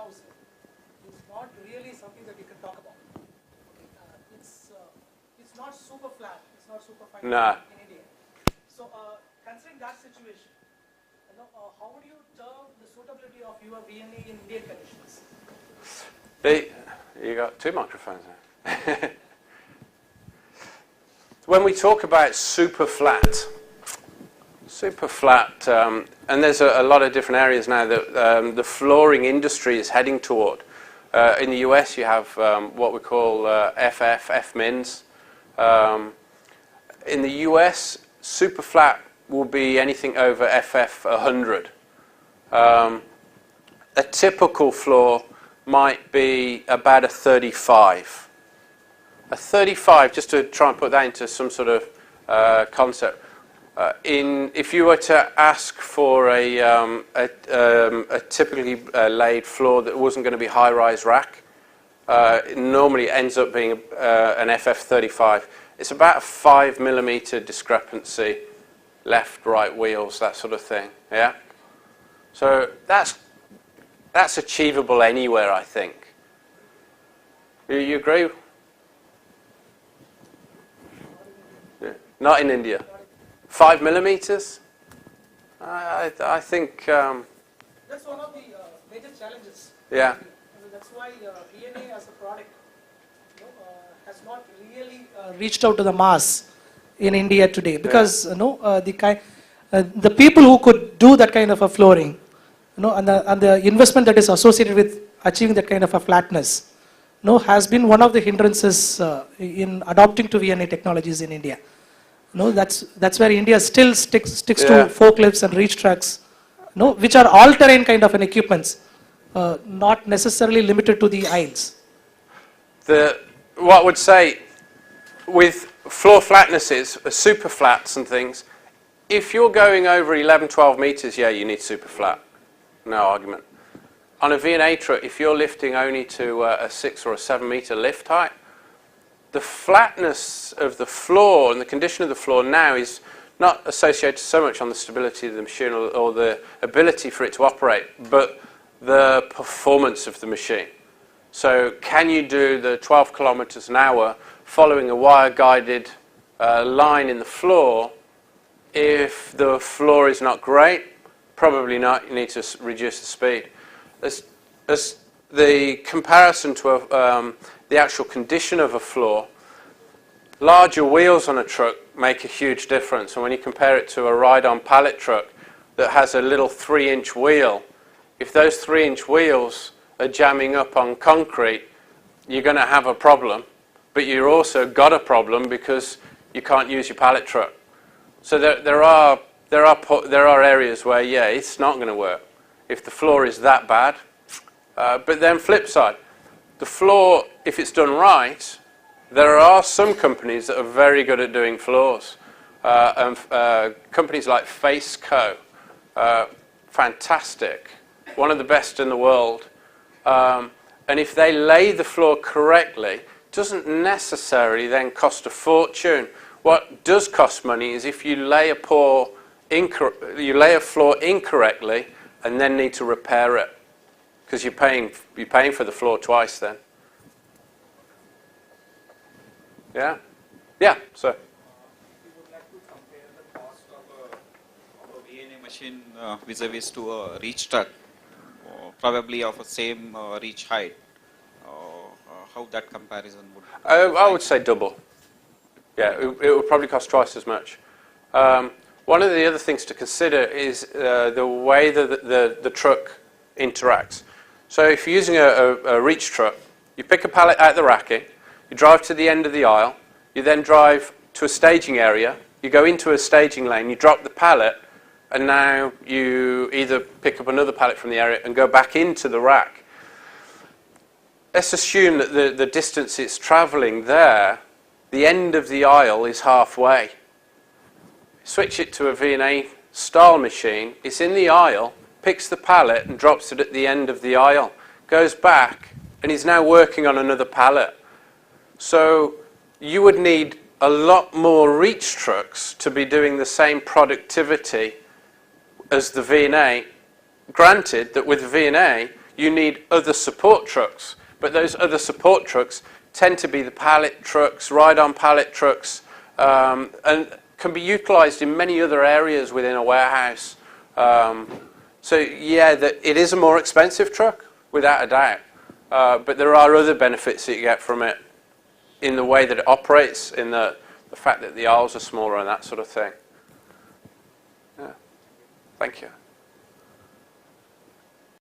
house is not really something that you can talk about. It's not super flat. It's not super fine in India. So considering that situation, how would you term the suitability of your VNA in Indian conditions? You got two microphones there. When we talk about super flat, and there's a lot of different areas now that the flooring industry is heading toward. In the US, you have what we call F-mins. In the US, super flat will be anything over FF 100. A typical floor might be about a 35. A 35, just to try and put that into some sort of concept. If you were to ask for a typically laid floor that wasn't going to be high-rise rack, it normally ends up being an FF35. It's about a 5 millimeter discrepancy, left, right wheels, that sort of thing. Yeah. So that's achievable anywhere, I think. You agree? Yeah. Not in India. 5 millimeters? I think... that's one of the major challenges. Yeah. That's why VNA as a product has not really reached out to the mass in India today. Because the people who could do that kind of a flooring, and the investment that is associated with achieving that kind of a flatness, has been one of the hindrances in adopting to VNA technologies in India. That's where India still sticks to forklifts and reach trucks, which are all-terrain kind of an equipments, not necessarily limited to the aisles. What I would say with floor flatnesses, super flats and things, if you're going over 11, 12 meters, yeah, you need super flat. No argument. On a V&A truck, if you're lifting only to a 6 or a 7 meter lift height, the flatness of the floor and the condition of the floor now is not associated so much on the stability of the machine or the ability for it to operate, but the performance of the machine. So can you do the 12 kilometers an hour following a wire-guided line in the floor? If the floor is not great, probably not. You need to reduce the speed. As the comparison to the actual condition of a floor, larger wheels on a truck make a huge difference. And when you compare it to a ride-on pallet truck that has a little 3-inch wheel, if those 3-inch wheels are jamming up on concrete, you're going to have a problem. But you've also got a problem because you can't use your pallet truck. So there are areas where, yeah, it's not going to work if the floor is that bad. But then flip side, the floor, if it's done right, there are some companies that are very good at doing floors. Companies like Faceco, fantastic, one of the best in the world. And if they lay the floor correctly, it doesn't necessarily then cost a fortune. What does cost money is if you lay a floor incorrectly and then need to repair it, because you're paying for the floor twice then. Yeah? Yeah, so. If you would like to compare the cost of a VNA machine vis-a-vis to a reach truck, probably of the same reach height, how that comparison would be? I would say double. Yeah, it would probably cost twice as much. One of the other things to consider is the way that the truck interacts. So if you're using a reach truck, you pick a pallet out the racking, you drive to the end of the aisle, you then drive to a staging area, you go into a staging lane, you drop the pallet, and now you either pick up another pallet from the area and go back into the rack. Let's assume that the distance it's travelling there, the end of the aisle is halfway. Switch it to a V&A style machine, it's in the aisle, picks the pallet and drops it at the end of the aisle, goes back, and he's now working on another pallet. So you would need a lot more reach trucks to be doing the same productivity as the V&A. Granted that with V&A, you need other support trucks. But those other support trucks tend to be the pallet trucks, ride-on pallet trucks, and can be utilised in many other areas within a warehouse. So yeah, it is a more expensive truck, without a doubt. But there are other benefits that you get from it in the way that it operates, in the fact that the aisles are smaller and that sort of thing. Yeah. Thank you.